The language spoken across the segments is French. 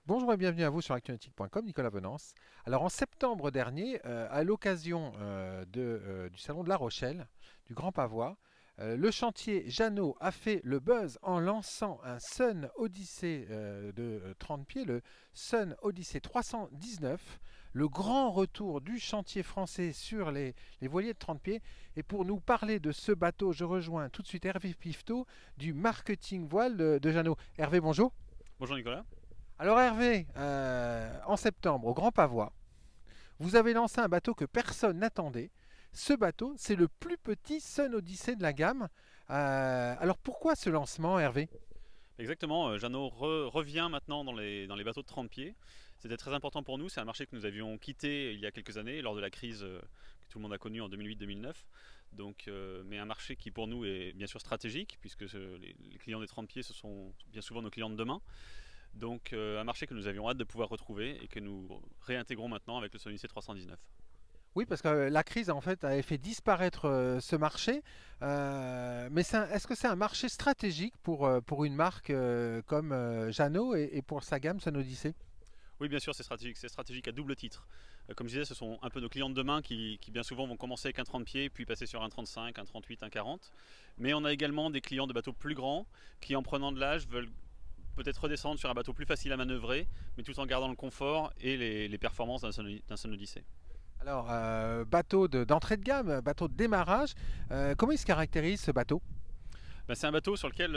Bonjour et bienvenue à vous sur actionautique.com, Nicolas Venance. Alors en septembre dernier, à l'occasion du Salon de La Rochelle, du Grand Pavois, le chantier Jeannot a fait le buzz en lançant un Sun Odyssey de 30 pieds, le Sun Odyssey 319, le grand retour du chantier français sur les voiliers de 30 pieds. Et pour nous parler de ce bateau, je rejoins tout de suite Hervé Pifto du marketing voile de Jeannot. Hervé, bonjour. Bonjour Nicolas. Alors Hervé, en septembre, au Grand Pavois, vous avez lancé un bateau que personne n'attendait. Ce bateau, c'est le plus petit Sun Odyssey de la gamme. Alors pourquoi ce lancement, Hervé? Exactement, Jeannot revient maintenant dans les bateaux de 30 pieds. C'était très important pour nous, c'est un marché que nous avions quitté il y a quelques années lors de la crise que tout le monde a connue en 2008-2009. Donc, mais un marché qui pour nous est bien sûr stratégique puisque les clients des 30 pieds ce sont bien souvent nos clients de demain. Donc un marché que nous avions hâte de pouvoir retrouver et que nous réintégrons maintenant avec le Sonicé 319. Oui, parce que la crise en fait avait fait disparaître ce marché. Mais est-ce que c'est un marché stratégique pour une marque comme Jeannot et pour sa gamme Sun Odyssey? Oui, bien sûr, c'est stratégique. C'est stratégique à double titre. Comme je disais, ce sont un peu nos clients de demain qui bien souvent vont commencer avec un 30 pieds, puis passer sur un 35, un 38, un 40. Mais on a également des clients de bateaux plus grands qui, en prenant de l'âge, veulent peut-être redescendre sur un bateau plus facile à manœuvrer, mais tout en gardant le confort et les performances d'un Sun Odyssey. Alors, bateau d'entrée de gamme, bateau de démarrage, comment il se caractérise ce bateau? Ben, c'est un bateau sur lequel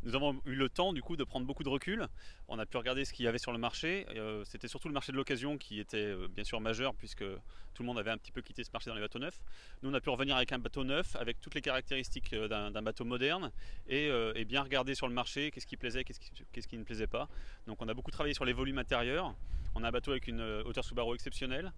nous avons eu le temps du coup de prendre beaucoup de recul. On a pu regarder ce qu'il y avait sur le marché. C'était surtout le marché de l'occasion qui était bien sûr majeur puisque tout le monde avait un petit peu quitté ce marché dans les bateaux neufs. Nous on a pu revenir avec un bateau neuf, avec toutes les caractéristiques d'un bateau moderne et bien regarder sur le marché qu'est-ce qui plaisait, qu'est-ce qui ne plaisait pas. Donc on a beaucoup travaillé sur les volumes intérieurs. On a un bateau avec une hauteur sous barreau exceptionnelle.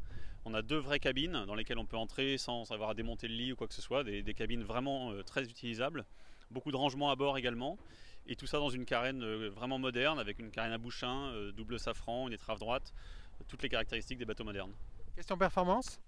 On a deux vraies cabines dans lesquelles on peut entrer sans avoir à démonter le lit ou quoi que ce soit, des cabines vraiment très utilisables. Beaucoup de rangements à bord également. Et tout ça dans une carène vraiment moderne, avec une carène à bouchin, double safran, une étrave droite, toutes les caractéristiques des bateaux modernes. Question performance?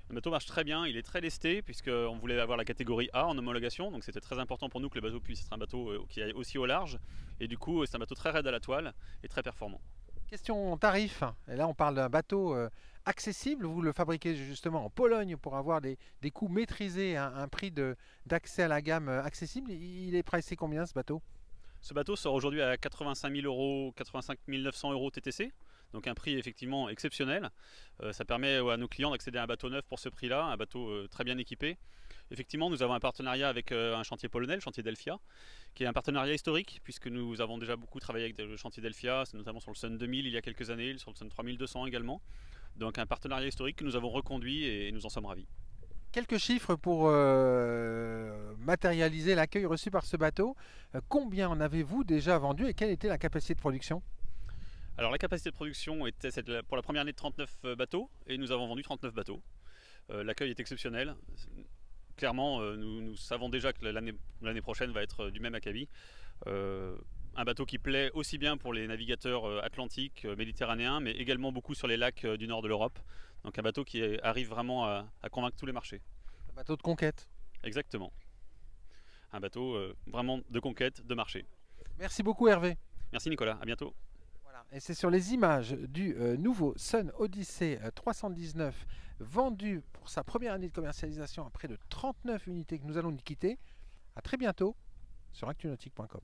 Le bateau marche très bien, il est très lesté, puisqu'on voulait avoir la catégorie A en homologation, donc c'était très important pour nous que le bateau puisse être un bateau qui aille aussi au large. Et du coup, c'est un bateau très raide à la toile et très performant. Question tarif. Et là, on parle d'un bateau accessible. Vous le fabriquez justement en Pologne pour avoir des coûts maîtrisés, un prix d'accès à la gamme accessible. Il est pricé combien ce bateau? Ce bateau sort aujourd'hui à 85 000 euros, 85 900 euros TTC, donc un prix effectivement exceptionnel. Ça permet à nos clients d'accéder à un bateau neuf pour ce prix-là, un bateau très bien équipé. Effectivement, nous avons un partenariat avec un chantier polonais, le chantier Delphia, qui est un partenariat historique, puisque nous avons déjà beaucoup travaillé avec le chantier Delphia, notamment sur le Sun 2000 il y a quelques années, sur le Sun 3200 également. Donc un partenariat historique que nous avons reconduit et nous en sommes ravis. Quelques chiffres pour matérialiser l'accueil reçu par ce bateau. Combien en avez-vous déjà vendu et quelle était la capacité de production? Alors la capacité de production était pour la première année de 39 bateaux, et nous avons vendu 39 bateaux. L'accueil est exceptionnel. Clairement, nous savons déjà que l'année prochaine va être du même acabit. Un bateau qui plaît aussi bien pour les navigateurs atlantiques, méditerranéens, mais également beaucoup sur les lacs du nord de l'Europe. Donc un bateau qui arrive vraiment à convaincre tous les marchés. Un bateau de conquête. Exactement. Un bateau vraiment de conquête, de marché. Merci beaucoup Hervé. Merci Nicolas, à bientôt. Voilà. Et c'est sur les images du nouveau Sun Odyssey 319 vendu pour sa première année de commercialisation à près de 39 unités que nous allons nous quitter. À très bientôt sur actunautique.com.